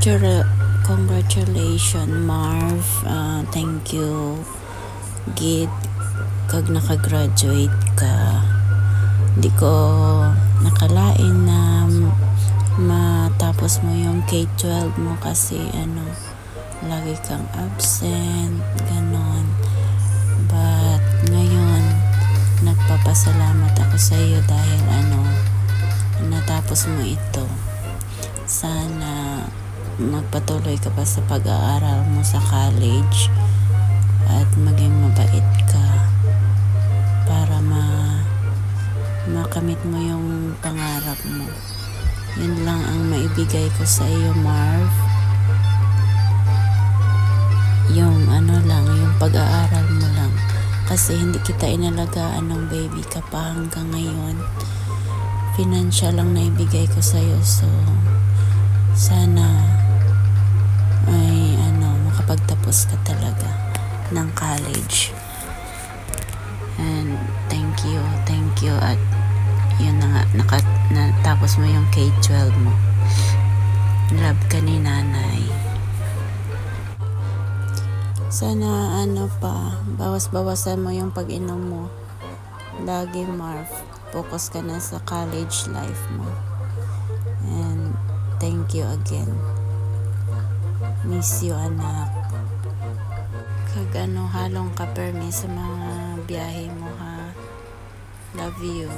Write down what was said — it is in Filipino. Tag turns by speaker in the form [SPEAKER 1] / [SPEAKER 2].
[SPEAKER 1] Congratulations, Marv. Thank you, Gid, kag nakagraduate ka. Hindi ko nakalain na matapos mo yung K-12 mo kasi lagi kang absent, ganon. But ngayon, nagpapasalamat ako sa iyo dahil natapos mo ito. Sana magpatuloy ka pa sa pag-aaral mo sa college at maging mabait ka para makamit mo yung pangarap mo. Yun lang ang maibigay ko sa iyo, Marv. Yung yung pag-aaral mo lang. Kasi hindi kita inalagaan ng baby ka pa hanggang ngayon. Financial lang na ibigay ko sa iyo. So, sana ay makapagtapos ka talaga ng college. And thank you at yun na nga, natapos mo yung K-12 mo. Love ka ni nanay. Sana bawas-bawasan mo yung pag-inom mo. Lagi, Marv, focus ka na sa college life mo. And thank you again. Miss you, anak. Kag halong ka permi sa mga biyahe mo, ha. Love you.